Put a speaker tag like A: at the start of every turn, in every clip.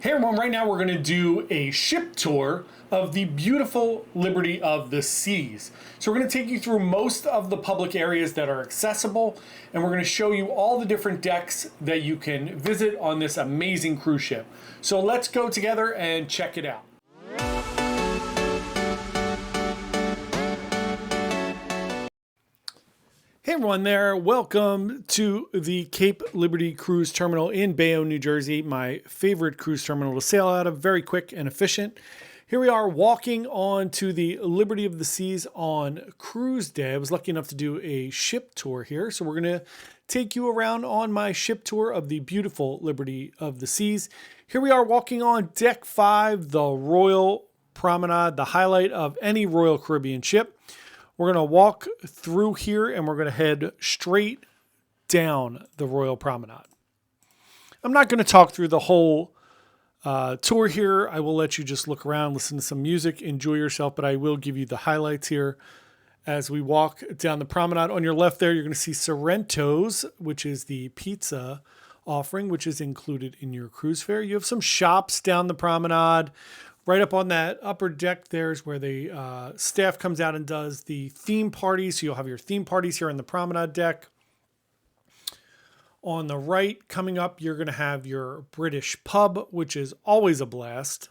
A: Hey everyone, right now we're going to do a ship tour of the beautiful Liberty of the Seas. So we're going to take you through most of the public areas that are accessible, and we're going to show you all the different decks that you can visit on this amazing cruise ship. So let's go together and check it out. Hey everyone there, welcome to the Cape Liberty Cruise Terminal in Bayonne, New Jersey, my favorite cruise terminal to sail out of, very quick and efficient. Here we are walking on to the Liberty of the Seas on cruise day. I was lucky enough to do a ship tour here, so we're going to take you around on my ship tour of the beautiful Liberty of the Seas. Here we are walking on Deck 5, the Royal Promenade, the highlight of any Royal Caribbean ship. We're going to walk through here and we're going to head straight down the Royal Promenade. I'm not going to talk through the whole tour here. I will let you just look around, listen to some music, enjoy yourself, but I will give you the highlights here as we walk down the promenade. On your left there, you're going to see Sorrento's, which is the pizza offering, which is included in your cruise fare. You have some shops down the promenade. Right up on that upper deck there is where the staff comes out and does the theme parties. So you'll have your theme parties here on the promenade deck. On the right, coming up, you're going to have your British pub, which is always a blast.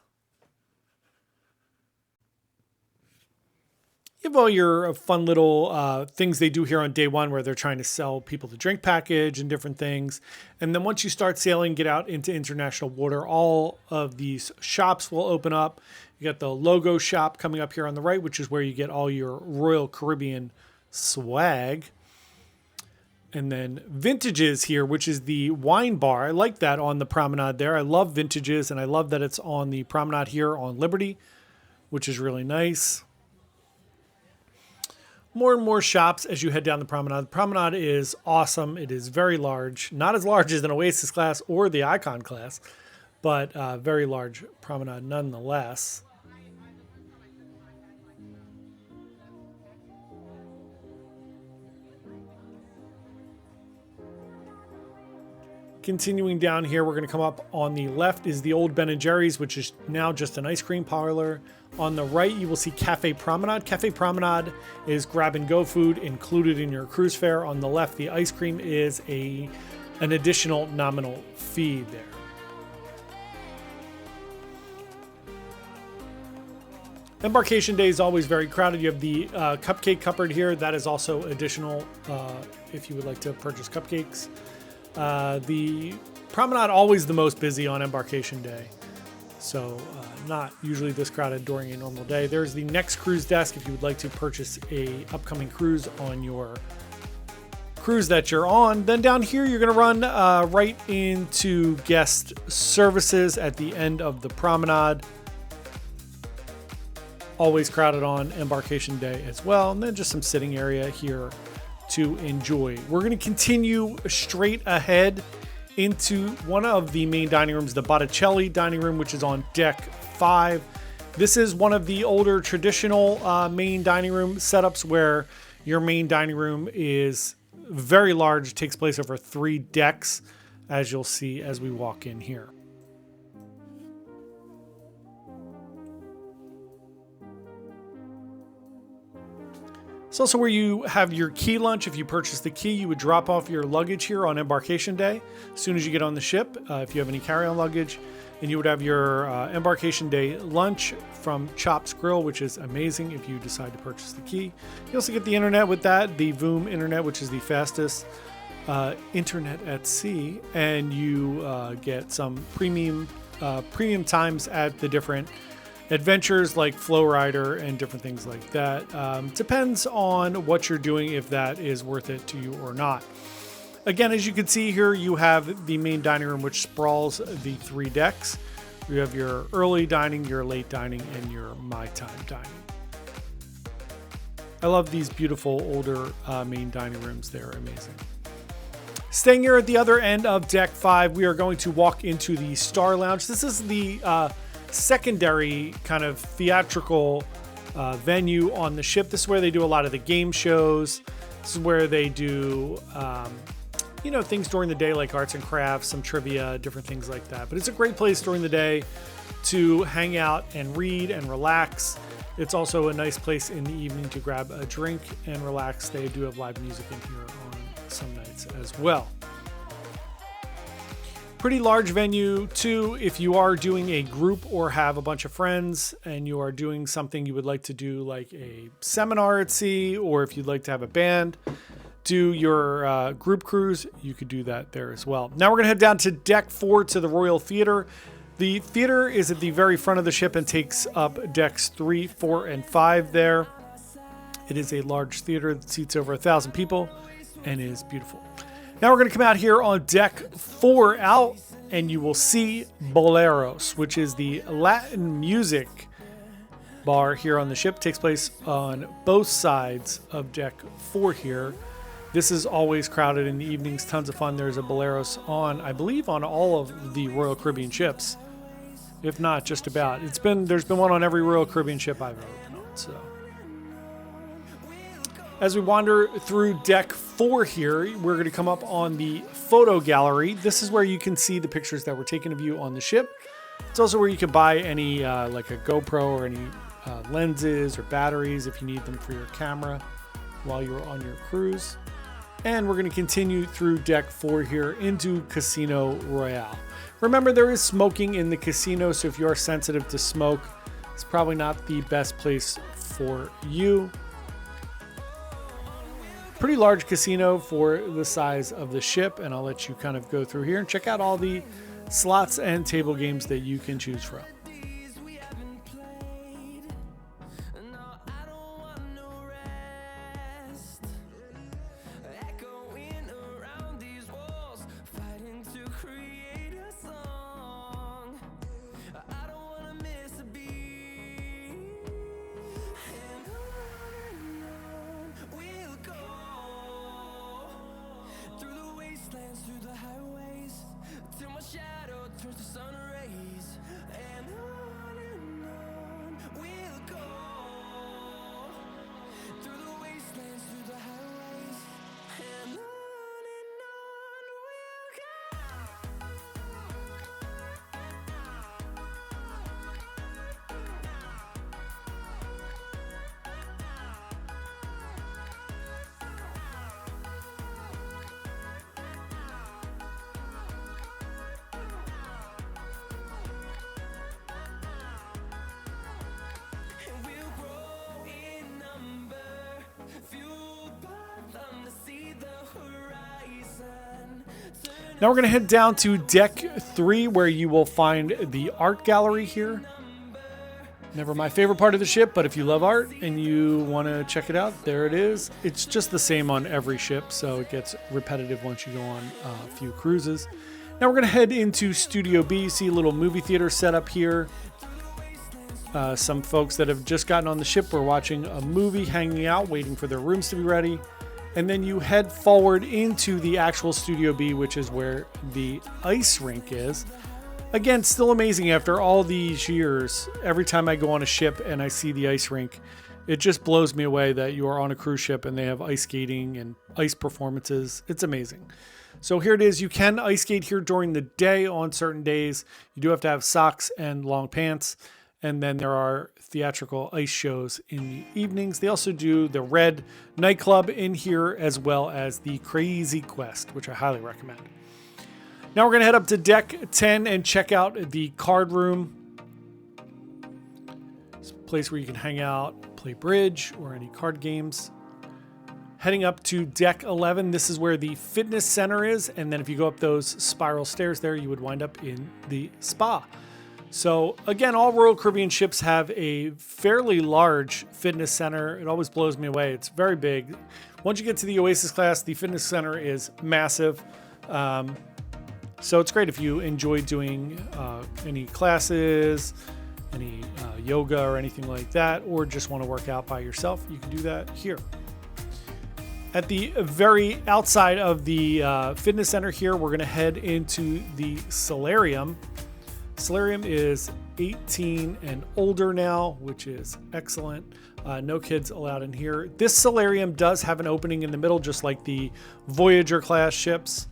A: You have all your fun little things they do here on day one where they're trying to sell people the drink package and different things. And then once you start sailing, get out into international water, all of these shops will open up. You got the logo shop coming up here on the right, which is where you get all your Royal Caribbean swag. And then Vintages here, which is the wine bar. I like that on the promenade there. I love Vintages, and I love that it's on the promenade here on Liberty, which is really nice. More and more shops as you head down the promenade. The promenade is awesome. It is very large. Not as large as an Oasis class or the Icon class, but very large promenade nonetheless. Continuing down here, we're going to come up on the left is the old Ben & Jerry's, which is now just an ice cream parlor. On the right, you will see Cafe Promenade. Cafe Promenade is grab-and-go food included in your cruise fare. On the left, the ice cream is an additional nominal fee there. Embarkation day is always very crowded. You have the cupcake cupboard here. That is also additional if you would like to purchase cupcakes. The promenade always the most busy on embarkation day, so not usually this crowded during a normal day. There's the next cruise desk if you would like to purchase a upcoming cruise on your cruise that you're on. Then down here you're going to run right into guest services at the end of the promenade. Always crowded on embarkation day as well, and then just some sitting area here to enjoy. We're going to continue straight ahead into one of the main dining rooms, the Botticelli dining room, which is on deck 5. This is one of the older traditional main dining room setups where your main dining room is very large. It takes place over 3 decks, as you'll see as we walk in here. It's also where you have your key lunch. If you purchase the key, you would drop off your luggage here on embarkation day as soon as you get on the ship, if you have any carry-on luggage. And you would have your embarkation day lunch from Chops Grill, which is amazing if you decide to purchase the key. You also get the internet with that, the Voom internet, which is the fastest internet at sea. And you get some premium times at the different adventures like Flow Rider and different things like that. Depends on what you're doing, if that is worth it to you or not. Again, as you can see here, you have the main dining room, which sprawls the 3 decks. You have your early dining, your late dining, and your my time dining. I love these beautiful older main dining rooms. They're amazing. Staying here at the other end of deck 5, we are going to walk into the Star Lounge. This is the secondary kind of theatrical venue on the ship. This is where they do a lot of the game shows. This is where they do you know, things during the day like arts and crafts, some trivia, different things like that. But it's a great place during the day to hang out and read and relax. It's also a nice place in the evening to grab a drink and relax. They do have live music in here on some nights as well. Pretty large venue too. If you are doing a group or have a bunch of friends and you are doing something you would like to do, like a seminar at sea, or if you'd like to have a band do your group cruise, you could do that there as well. Now we're going to head down to deck 4 to the Royal Theater. The theater is at the very front of the ship and takes up decks 3, 4, and 5 there. It is a large theater that seats over 1,000 people and is beautiful. Now we're going to come out here on deck 4 out, and you will see Boleros, which is the Latin music bar here on the ship. It takes place on both sides of deck 4 here. This is always crowded in the evenings. Tons of fun. There's a Boleros on, I believe, on all of the Royal Caribbean ships, if not just about. There's been one on every Royal Caribbean ship I've ever been on. So, as we wander through deck 4 here, we're going to come up on the photo gallery. This is where you can see the pictures that were taken of you on the ship. It's also where you can buy any like a GoPro or any lenses or batteries if you need them for your camera while you're on your cruise. And we're going to continue through deck 4 here into Casino Royale. Remember, there is smoking in the casino, so if you are sensitive to smoke, it's probably not the best place for you. Pretty large casino for the size of the ship, and I'll let you kind of go through here and check out all the slots and table games that you can choose from. Now we're going to head down to deck 3 where you will find the art gallery here. Never my favorite part of the ship, but if you love art and you want to check it out, there it is. It's just the same on every ship, so it gets repetitive once you go on a few cruises. Now we're going to head into Studio B. You see a little movie theater set up here. Some folks that have just gotten on the ship were watching a movie, hanging out, waiting for their rooms to be ready. And then you head forward into the actual Studio B, which is where the ice rink is. Again, still amazing after all these years. Every time I go on a ship and I see the ice rink, it just blows me away that you are on a cruise ship and they have ice skating and ice performances. It's amazing. So here it is. You can ice skate here during the day on certain days. You do have to have socks and long pants. And then there are theatrical ice shows in the evenings. They also do the Red nightclub in here, as well as the Crazy Quest, which I highly recommend. Now we're going to head up to deck 10 and check out the card room. It's a place where you can hang out, play bridge, or any card games. Heading up to deck 11, this is where the fitness center is. And then if you go up those spiral stairs there, you would wind up in the spa. So again, all Royal Caribbean ships have a fairly large fitness center. It always blows me away. It's very big. Once you get to the Oasis class, the fitness center is massive. So it's great if you enjoy doing any classes, any yoga or anything like that, or just want to work out by yourself, you can do that here. At the very outside of the fitness center here, we're going to head into the Salarium. Salarium is 18 and older now, which is excellent. No kids allowed in here. This Salarium does have an opening in the middle, just like the Voyager class ships.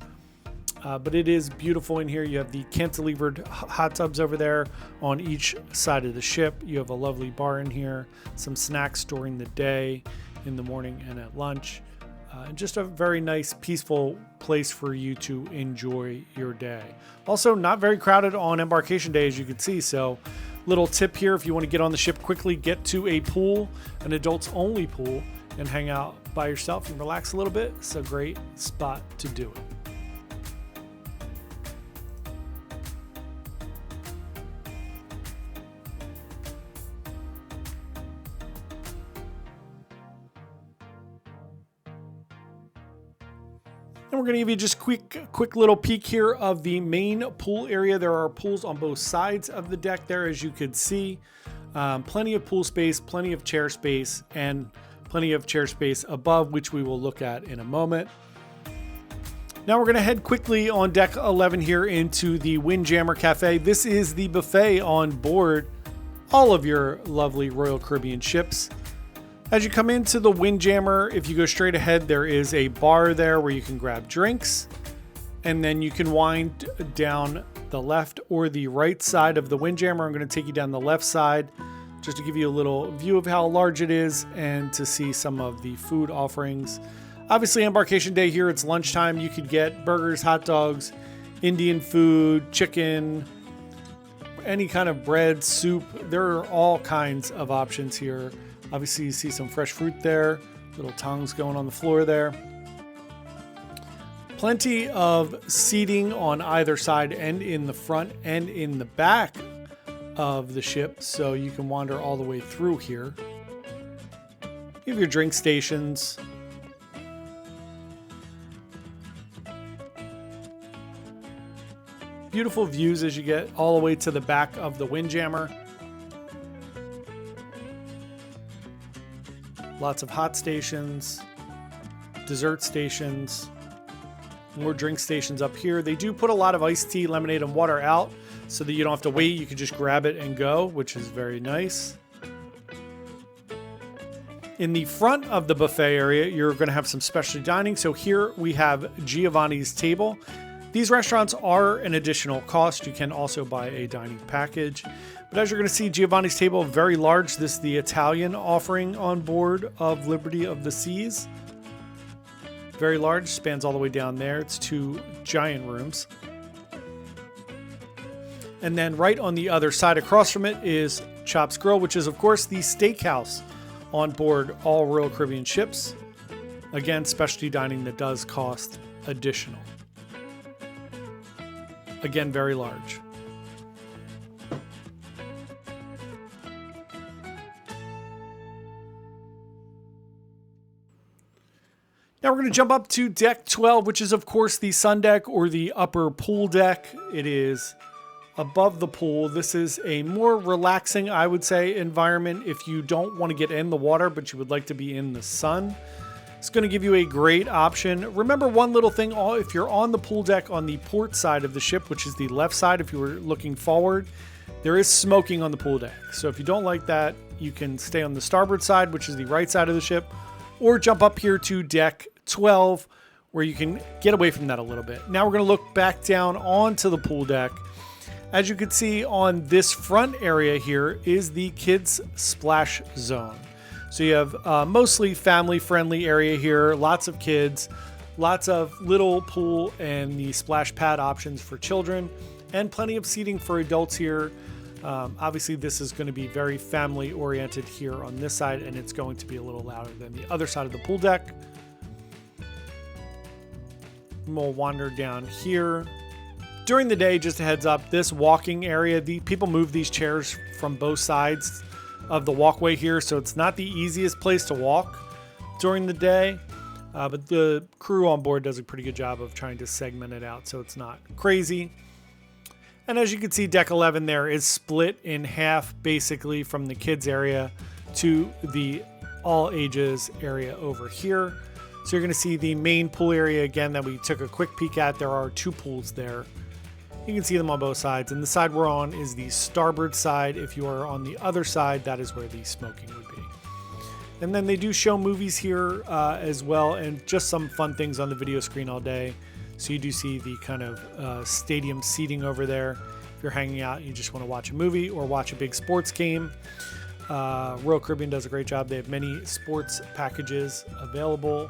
A: But it is beautiful in here. You have the cantilevered hot tubs over there on each side of the ship. You have a lovely bar in here, some snacks during the day, in the morning and at lunch. Just a very nice, peaceful place for you to enjoy your day. Also, not very crowded on embarkation day, as you can see. So, little tip here, if you want to get on the ship quickly, get to a pool, an adults only pool, and hang out by yourself and relax a little bit. It's a great spot to do it. And we're going to give you just quick little peek here of the main pool area. There are pools on both sides of the deck there, as you could see. Plenty of pool space, plenty of chair space, and plenty of chair space above, which we will look at in a moment. Now we're going to head quickly on deck 11 here into the Windjammer Cafe. This is the buffet on board all of your lovely Royal Caribbean ships. As you come into the Windjammer, if you go straight ahead, there is a bar there where you can grab drinks, and then you can wind down the left or the right side of the Windjammer. I'm going to take you down the left side just to give you a little view of how large it is and to see some of the food offerings. Obviously, embarkation day here, it's lunchtime. You could get burgers, hot dogs, Indian food, chicken, any kind of bread, soup. There are all kinds of options here. Obviously, you see some fresh fruit there, little tongues going on the floor there. Plenty of seating on either side and in the front and in the back of the ship, so you can wander all the way through here. You have your drink stations. Beautiful views as you get all the way to the back of the Windjammer. Lots of hot stations, dessert stations, more drink stations up here. They do put a lot of iced tea, lemonade, and water out so that you don't have to wait. You can just grab it and go, which is very nice. In the front of the buffet area, you're going to have some specialty dining. So here we have Giovanni's Table. These restaurants are an additional cost. You can also buy a dining package. But as you're going to see, Giovanni's Table, very large. This is the Italian offering on board of Liberty of the Seas. Very large, spans all the way down there. It's 2 giant rooms. And then right on the other side across from it is Chops Grill, which is, of course, the steakhouse on board all Royal Caribbean ships. Again, specialty dining that does cost additional. Again, very large. Now we're going to jump up to deck 12, which is, of course, the sun deck or the upper pool deck. It is above the pool. This is a more relaxing, I would say, environment if you don't want to get in the water, but you would like to be in the sun. It's going to give you a great option. Remember one little thing, if you're on the pool deck on the port side of the ship, which is the left side, if you were looking forward, there is smoking on the pool deck. So if you don't like that, you can stay on the starboard side, which is the right side of the ship, or jump up here to deck 12, where you can get away from that a little bit. Now we're going to look back down onto the pool deck. As you can see on this front area here is the kids splash zone. So you have mostly family-friendly area here, lots of kids, lots of little pool and the splash pad options for children, and plenty of seating for adults here. Obviously, this is going to be very family-oriented here on this side, and it's going to be a little louder than the other side of the pool deck. We'll wander down here. During the day, just a heads up, this walking area, people move these chairs from both sides of the walkway here, so it's not the easiest place to walk during the day, but the crew on board does a pretty good job of trying to segment it out so it's not crazy. And as you can see, deck 11 there is split in half, basically from the kids area to the all ages area over here. So you're going to see the main pool area again that we took a quick peek at. There are 2 pools there. You can see them on both sides, and the side we're on is the starboard side. If you are on the other side, that is where the smoking would be. And then they do show movies here as well, and just some fun things on the video screen all day. So you do see the kind of stadium seating over there. If you're hanging out, you just want to watch a movie or watch a big sports game. Royal Caribbean does a great job. They have many sports packages available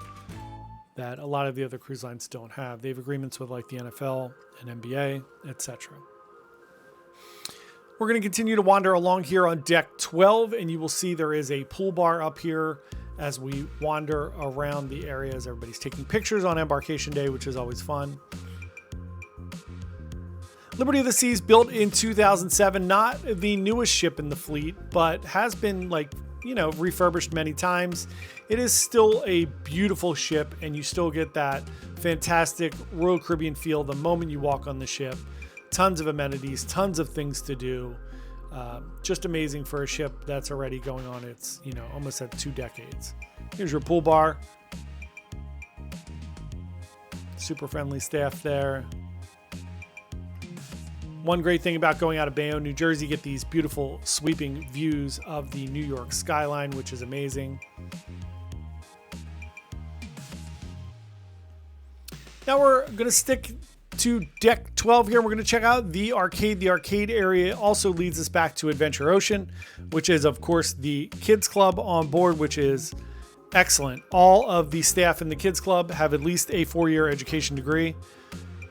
A: that a lot of the other cruise lines don't have. They have agreements with like the NFL and NBA, etc. We're going to continue to wander along here on deck 12, and you will see there is a pool bar up here as we wander around the areas. Everybody's taking pictures on embarkation day, which is always fun. Liberty of the Seas, built in 2007, not the newest ship in the fleet, but has been refurbished many times. It is still a beautiful ship, and you still get that fantastic Royal Caribbean feel the moment you walk on the ship. Tons of amenities, tons of things to do. Just amazing for a ship that's already going on its, almost at 2 decades. Here's your pool bar. Super friendly staff there. One great thing about going out of Bayonne, New Jersey, get these beautiful sweeping views of the New York skyline, which is amazing. Now we're going to stick to deck 12 here. We're going to check out the arcade. The arcade area also leads us back to Adventure Ocean, which is, of course, the kids club on board, which is excellent. All of the staff in the kids club have at least a 4-year education degree,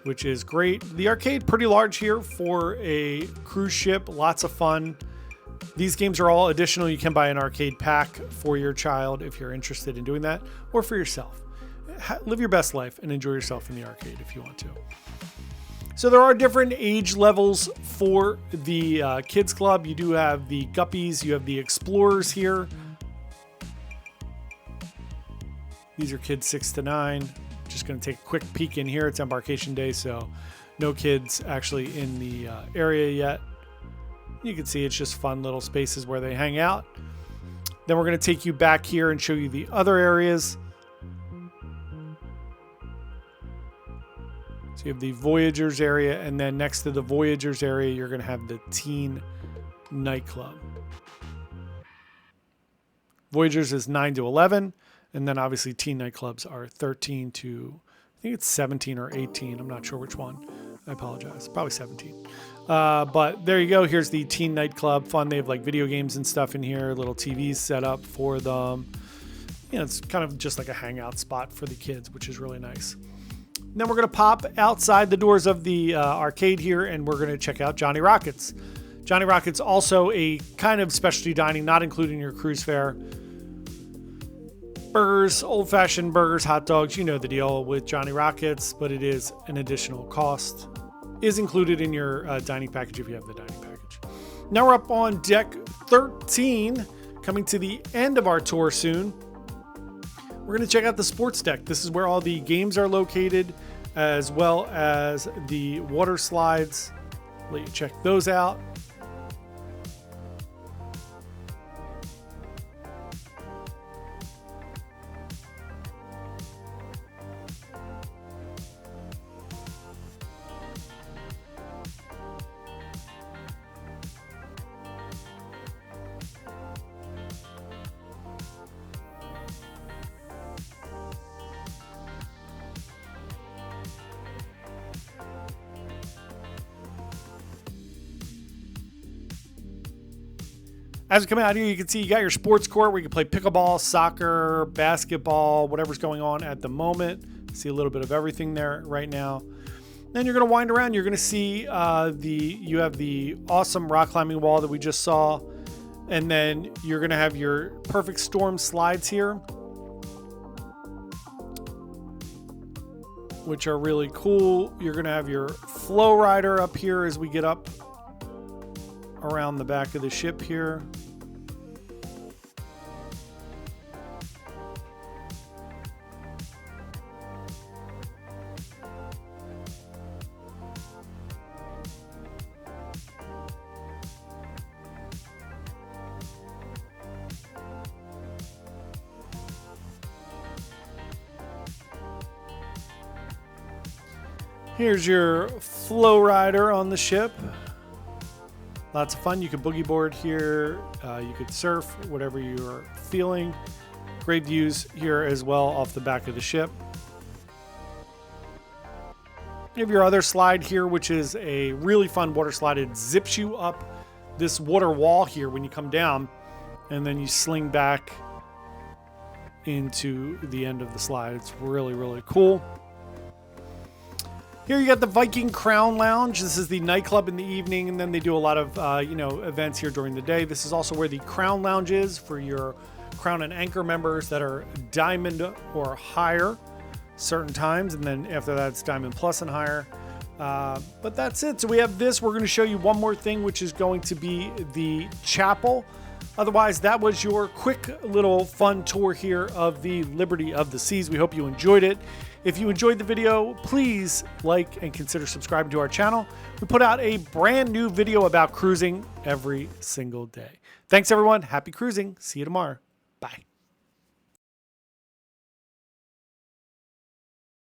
A: which is great. The arcade, pretty large here for a cruise ship. Lots of fun. These games are all additional. You can buy an arcade pack for your child if you're interested in doing that, or for yourself. Live your best life and enjoy yourself in the arcade if you want to. So there are different age levels for the kids club. You do have the guppies. You have the explorers here. These are kids 6 to 9. Just going to take a quick peek in here. It's embarkation day, so no kids actually in the area yet. You can see it's just fun little spaces where they hang out. Then we're going to take you back here and show you the other areas. So you have the Voyagers area, and then next to the Voyagers area, you're going to have the teen nightclub. Voyagers is 9 to 11. And then obviously teen nightclubs are 13 to, I think it's 17 or 18. I'm not sure which one. I apologize. Probably 17. But there you go. Here's the teen nightclub. Fun. They have like video games and stuff in here. Little TVs set up for them. It's kind of just like a hangout spot for the kids, which is really nice. And then we're going to pop outside the doors of the arcade here, and we're going to check out Johnny Rockets. Johnny Rockets, also a kind of specialty dining, not including your cruise fare. Burgers, old-fashioned burgers, hot dogs, you know the deal with Johnny Rockets, but it is an additional cost. Is included in your dining package if you have the dining package. Now we're up on deck 13, coming to the end of our tour soon. We're going to check out the sports deck. This is where all the games are located, as well as the water slides. Let you check those out. As we come out here, you can see you got your sports court where you can play pickleball, soccer, basketball, whatever's going on at the moment. See a little bit of everything there right now. Then you're going to wind around. You're going to see you have the awesome rock climbing wall that we just saw. And then you're going to have your perfect storm slides here, which are really cool. You're going to have your flow rider up here as we get up around the back of the ship here. Here's your flow rider on the ship. Lots of fun. You can boogie board here. You could surf, whatever you're feeling. Great views here as well off the back of the ship. You have your other slide here, which is a really fun water slide. It zips you up this water wall here when you come down, and then you sling back into the end of the slide. It's really, really cool. Here you got the Viking Crown Lounge. This is the nightclub in the evening, and then they do a lot of events here during the day. This is also where the Crown Lounge is for your Crown and Anchor members that are Diamond or higher certain times, and then after that it's Diamond Plus and higher. But that's it. So we have this. We're going to show you one more thing, which is going to be the chapel. Otherwise, that was your quick little fun tour here of the Liberty of the Seas. We hope you enjoyed it. If you enjoyed the video, please like and consider subscribing to our channel. We put out a brand new video about cruising every single day. Thanks, everyone. Happy cruising. See you tomorrow. Bye.